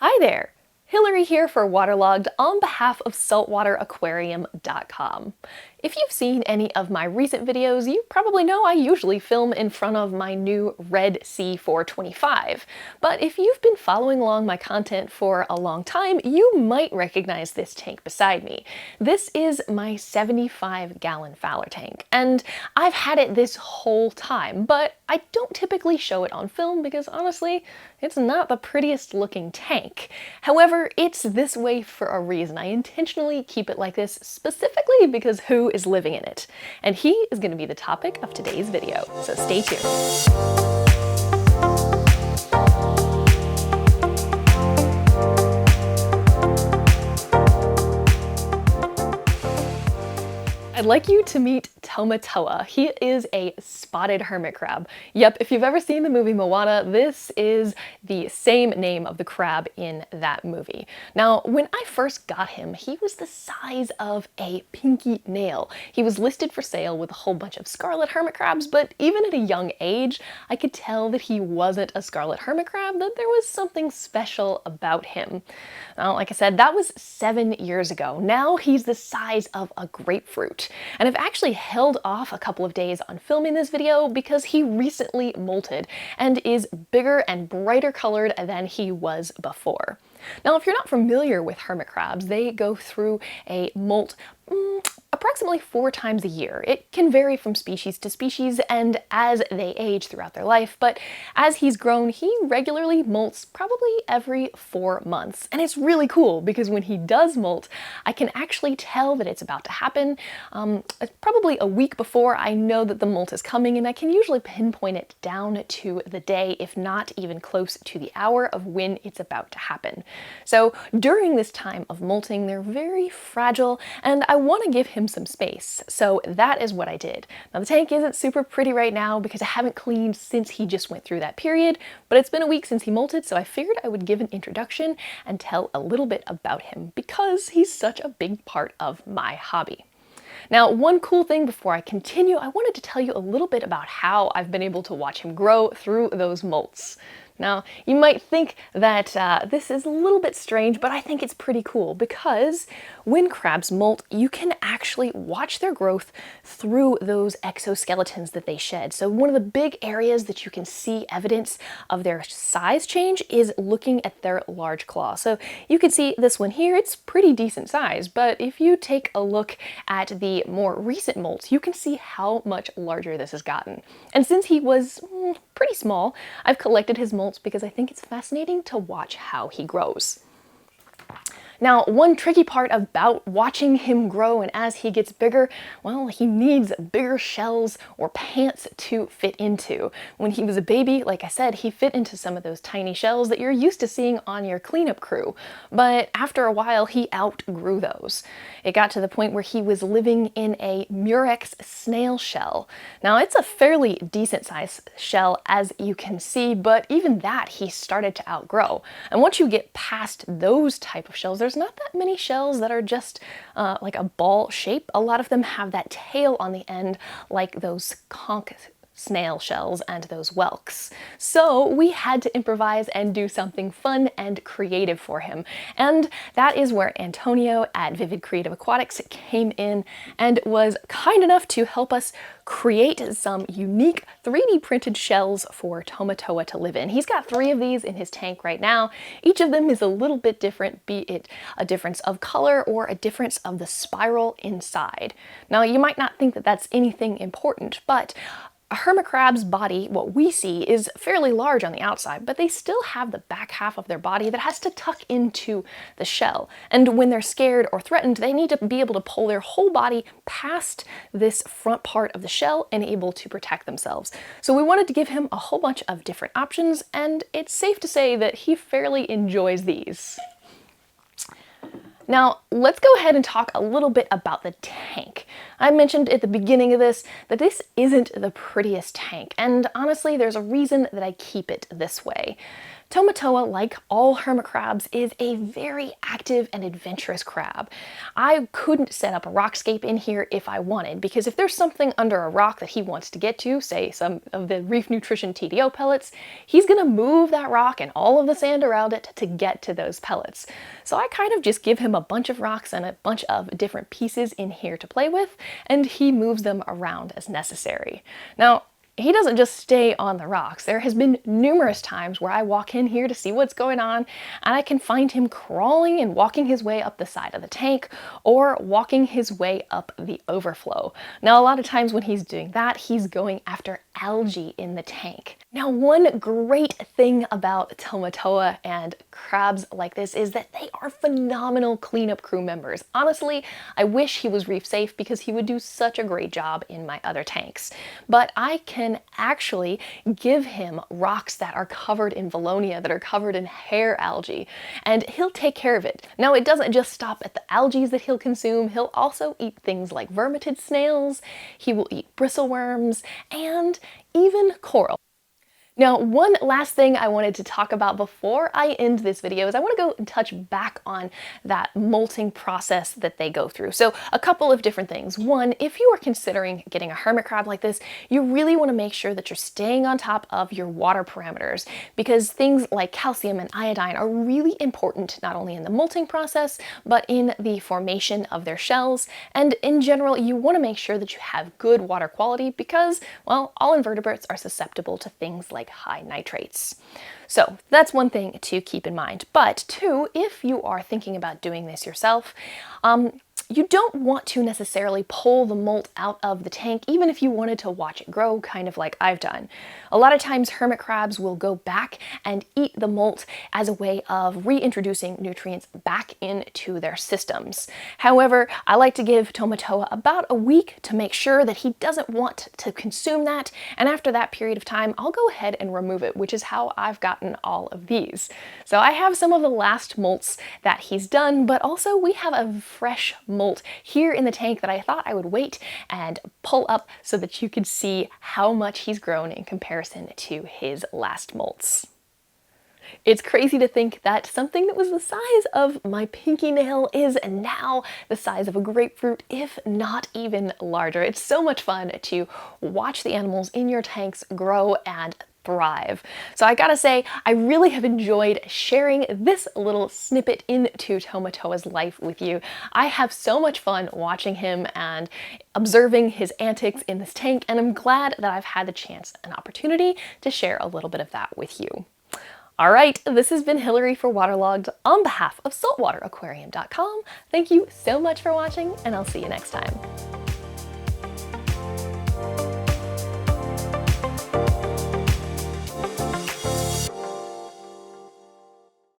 Hi there! Hillary here for Waterlogged on behalf of Saltwateraquariumdotcom. If you've seen any of my recent videos, you probably know I usually film in front of my new red C425. But if you've been following along my content for a long time, you might recognize this tank beside me. This is my 75-gallon Fowler tank, and I've had it this whole time, but I don't typically show it on film because honestly, it's not the prettiest looking tank. However, it's this way for a reason. I intentionally keep it like this specifically because who is living in it? And he is going to be the topic of today's video, so stay tuned. I'd like you to meet Tomatoa. He is a spotted hermit crab. Yep, if you've ever seen the movie Moana, this is the same name of the crab in that movie. Now, when I first got him, he was the size of a pinky nail. He was listed for sale with a whole bunch of scarlet hermit crabs, but even at a young age, I could tell that he wasn't a scarlet hermit crab, that there was something special about him. Now, like I said, that was 7 years ago. Now he's the size of a grapefruit. And I've actually held off a couple of days on filming this video because he recently molted and is bigger and brighter colored than he was before. Now, if you're not familiar with hermit crabs, they go through a molt approximately 4 times a year. It can vary from species to species and as they age throughout their life, but as he's grown, he regularly molts probably every 4 months. And it's really cool because when he does molt, I can actually tell that it's about to happen. Probably a week before, I know that the molt is coming, and I can usually pinpoint it down to the day, if not even close to the hour of when it's about to happen. So during this time of molting, they're very fragile, and I want to give him some space. So that is what I did. Now the tank isn't super pretty right now because I haven't cleaned since he just went through that period, but it's been a week since he molted, so I figured I would give an introduction and tell a little bit about him because he's such a big part of my hobby. Now, one cool thing before I continue, I wanted to tell you a little bit about how I've been able to watch him grow through those molts. Now, you might think that this is a little bit strange, but I think it's pretty cool because when crabs molt, you can actually watch their growth through those exoskeletons that they shed. So one of the big areas that you can see evidence of their size change is looking at their large claw. So you can see this one here, it's pretty decent size, but if you take a look at the more recent molts, you can see how much larger this has gotten. And since he was pretty small, I've collected his molts because I think it's fascinating to watch how he grows. Now, one tricky part about watching him grow and as he gets bigger, well, he needs bigger shells or pants to fit into. When he was a baby, like I said, he fit into some of those tiny shells that you're used to seeing on your cleanup crew. But after a while, he outgrew those. It got to the point where he was living in a Murex snail shell. Now, it's a fairly decent sized shell, as you can see, but even that he started to outgrow. And once you get past those type of shells, there's not that many shells that are just like a ball shape. A lot of them have that tail on the end like those conch snail shells and those whelks. So we had to improvise and do something fun and creative for him. And that is where Antonio at Vivid Creative Aquatics came in and was kind enough to help us create some unique 3D printed shells for Tomatoa to live in. He's got 3 of these in his tank right now. Each of them is a little bit different, be it a difference of color or a difference of the spiral inside. Now, you might not think that that's anything important, but a hermit crab's body, what we see, is fairly large on the outside, but they still have the back half of their body that has to tuck into the shell. And when they're scared or threatened, they need to be able to pull their whole body past this front part of the shell and able to protect themselves. So we wanted to give him a whole bunch of different options, and it's safe to say that he fairly enjoys these. Now, let's go ahead and talk a little bit about the tank. I mentioned at the beginning of this that this isn't the prettiest tank, and honestly, there's a reason that I keep it this way. Tomatoa, like all hermit crabs, is a very active and adventurous crab. I couldn't set up a rockscape in here if I wanted, because if there's something under a rock that he wants to get to, say some of the Reef Nutrition TDO pellets, he's gonna move that rock and all of the sand around it to get to those pellets. So I kind of just give him a bunch of rocks and a bunch of different pieces in here to play with, and he moves them around as necessary. Now, he doesn't just stay on the rocks. There has been numerous times where I walk in here to see what's going on, and I can find him crawling and walking his way up the side of the tank or walking his way up the overflow. Now, a lot of times when he's doing that, he's going after algae in the tank. Now, one great thing about Tomatoa and crabs like this is that they are phenomenal cleanup crew members. Honestly, I wish he was reef safe because he would do such a great job in my other tanks. But I can actually give him rocks that are covered in Valonia, that are covered in hair algae, and he'll take care of it. Now, it doesn't just stop at the algae that he'll consume. He'll also eat things like vermitid snails, he will eat bristleworms, and even coral. Now, one last thing I wanted to talk about before I end this video is I want to go and touch back on that molting process that they go through. So a couple of different things. One, if you are considering getting a hermit crab like this, you really want to make sure that you're staying on top of your water parameters, because things like calcium and iodine are really important not only in the molting process, but in the formation of their shells. And in general, you want to make sure that you have good water quality because, well, all invertebrates are susceptible to things like high nitrates. So that's one thing to keep in mind. But two, if you are thinking about doing this yourself, you don't want to necessarily pull the molt out of the tank, even if you wanted to watch it grow, kind of like I've done. A lot of times hermit crabs will go back and eat the molt as a way of reintroducing nutrients back into their systems. However, I like to give Tomatoa about a week to make sure that he doesn't want to consume that, and after that period of time, I'll go ahead and remove it, which is how I've gotten all of these. So I have some of the last molts that he's done, but also we have a fresh molt here in the tank that I thought I would wait and pull up so that you could see how much he's grown in comparison to his last molts. It's crazy to think that something that was the size of my pinky nail is now the size of a grapefruit, if not even larger. It's so much fun to watch the animals in your tanks grow and thrive. So I gotta say, I really have enjoyed sharing this little snippet into Tomatoa's life with you. I have so much fun watching him and observing his antics in this tank, and I'm glad that I've had the chance and opportunity to share a little bit of that with you. All right, this has been Hillary for Waterlogged on behalf of Saltwateraquariumdotcom. Thank you so much for watching, and I'll see you next time.